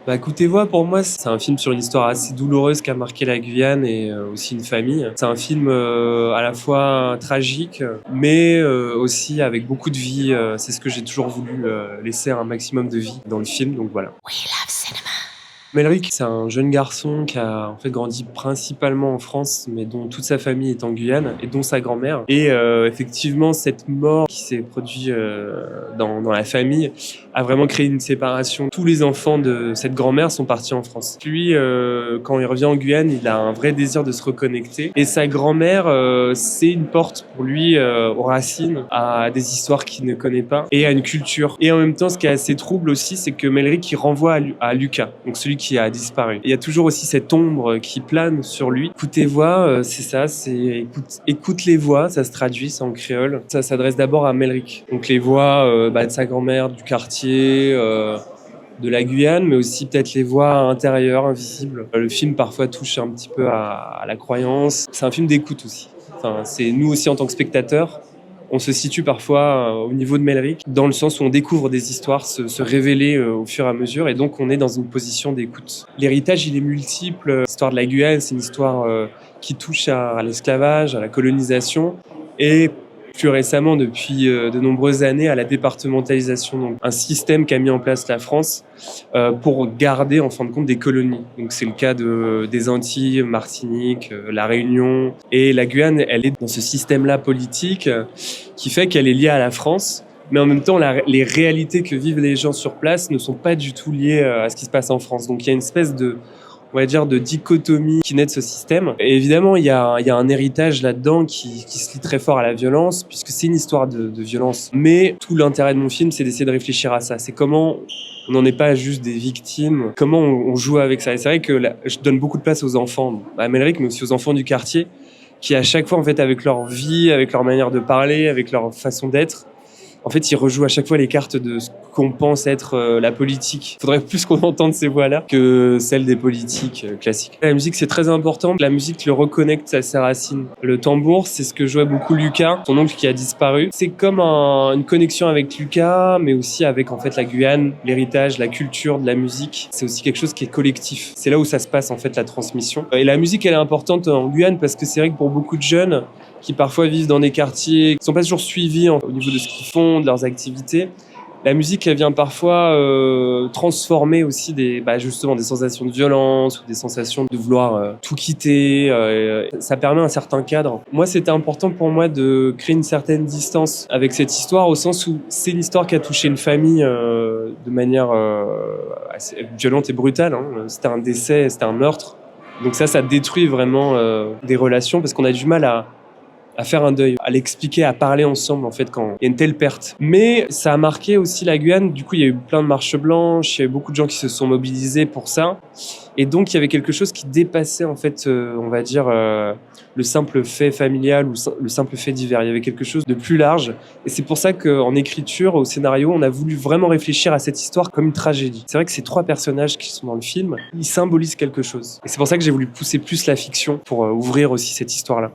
Bah, Côté voix, pour moi, c'est un film sur une histoire assez douloureuse qui a marqué la Guyane et aussi une famille. C'est un film à la fois tragique, mais aussi avec beaucoup de vie. C'est ce que j'ai toujours voulu, laisser un maximum de vie dans le film, donc voilà. Melrick, c'est un jeune garçon qui a en fait grandi principalement en France, mais dont toute sa famille est en Guyane et dont sa grand-mère. Et effectivement, cette mort qui s'est produite dans la famille a vraiment créé une séparation. Tous les enfants de cette grand-mère sont partis en France. Lui, quand il revient en Guyane, il a un vrai désir de se reconnecter. Et sa grand-mère, c'est une porte pour lui aux racines, à des histoires qu'il ne connaît pas et à une culture. Et en même temps, ce qui est assez trouble aussi, c'est que Melrick, il renvoie à Lucas, donc celui qui a disparu. Il y a toujours aussi cette ombre qui plane sur lui. Écoute tes voix, c'est ça, c'est écoute les voix, ça se traduit, c'est en créole. Ça s'adresse d'abord à Melrick. Donc les voix de sa grand-mère, du quartier, de la Guyane, mais aussi peut-être les voix intérieures, invisibles. Le film parfois touche un petit peu à la croyance. C'est un film d'écoute aussi. Enfin, c'est nous aussi en tant que spectateurs, on se situe parfois au niveau de Melrick, dans le sens où on découvre des histoires se révéler au fur et à mesure, et donc on est dans une position d'écoute. L'héritage, il est multiple. L'histoire de la Guyane, c'est une histoire qui touche à l'esclavage, à la colonisation, et plus récemment, depuis de nombreuses années, à la départementalisation. Donc, un système qu'a mis en place la France pour garder, en fin de compte, des colonies. Donc, c'est le cas des Antilles, Martinique, la Réunion. Et la Guyane, elle est dans ce système-là politique qui fait qu'elle est liée à la France. Mais en même temps, les réalités que vivent les gens sur place ne sont pas du tout liées à ce qui se passe en France. Donc, il y a une espèce on va dire, de dichotomie qui naît de ce système. Et évidemment, il y a un héritage là-dedans qui se lie très fort à la violence, puisque c'est une histoire de violence. Mais tout l'intérêt de mon film, c'est d'essayer de réfléchir à ça. C'est comment on n'en est pas juste des victimes, comment on joue avec ça. Et c'est vrai que là, je donne beaucoup de place aux enfants, à Melrick, mais aussi aux enfants du quartier, qui à chaque fois, en fait, avec leur vie, avec leur manière de parler, avec leur façon d'être, en fait, ils rejouent à chaque fois les cartes de ce qu'on pense être la politique. Il faudrait plus qu'on entende ces voix-là que celles des politiques classiques. La musique, c'est très important. La musique le reconnecte à ses racines. Le tambour, c'est ce que jouait beaucoup Lucas, son oncle qui a disparu. C'est comme une connexion avec Lucas, mais aussi avec en fait la Guyane, l'héritage, la culture de la musique. C'est aussi quelque chose qui est collectif. C'est là où ça se passe en fait la transmission. Et la musique, elle est importante en Guyane parce que c'est vrai que pour beaucoup de jeunes qui parfois vivent dans des quartiers qui sont pas toujours suivis au niveau de ce qu'ils font, de leurs activités, la musique, elle vient parfois transformer aussi justement des sensations de violence ou des sensations de vouloir tout quitter. Ça permet un certain cadre. Moi, c'était important pour moi de créer une certaine distance avec cette histoire, au sens où c'est une histoire qui a touché une famille de manière assez violente et brutale. C'était un décès, c'était un meurtre. Donc ça détruit vraiment des relations parce qu'on a du mal à faire un deuil, à l'expliquer, à parler ensemble en fait quand il y a une telle perte. Mais ça a marqué aussi la Guyane, du coup il y a eu plein de marches blanches, il y a eu beaucoup de gens qui se sont mobilisés pour ça, et donc il y avait quelque chose qui dépassait en fait, on va dire, le simple fait familial ou le simple fait divers. Il y avait quelque chose de plus large, et c'est pour ça qu'en écriture, au scénario, on a voulu vraiment réfléchir à cette histoire comme une tragédie. C'est vrai que ces trois personnages qui sont dans le film, ils symbolisent quelque chose. Et c'est pour ça que j'ai voulu pousser plus la fiction pour ouvrir aussi cette histoire-là.